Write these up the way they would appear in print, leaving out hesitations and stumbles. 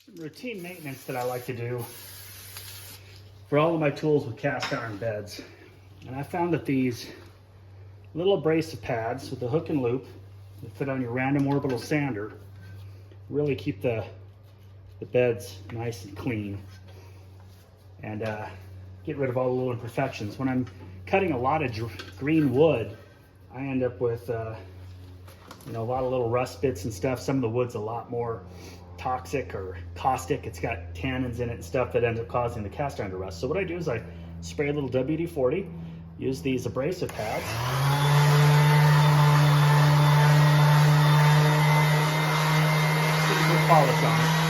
Some routine maintenance that I like to do for all of my tools with cast iron beds. And I found that these little abrasive pads with the hook and loop that fit on your random orbital sander really keep the beds nice and clean and get rid of all the little imperfections. When I'm cutting a lot of green wood, I end up with a lot of little rust bits and stuff. Some of the wood's a lot more toxic or caustic. It's got tannins in it and stuff that ends up causing the cast iron to rust. So what I do is I spray a little WD-40, use these abrasive pads. Put a good polish on it.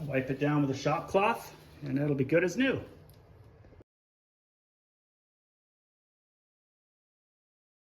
Wipe it down with a shop cloth and it'll be good as new.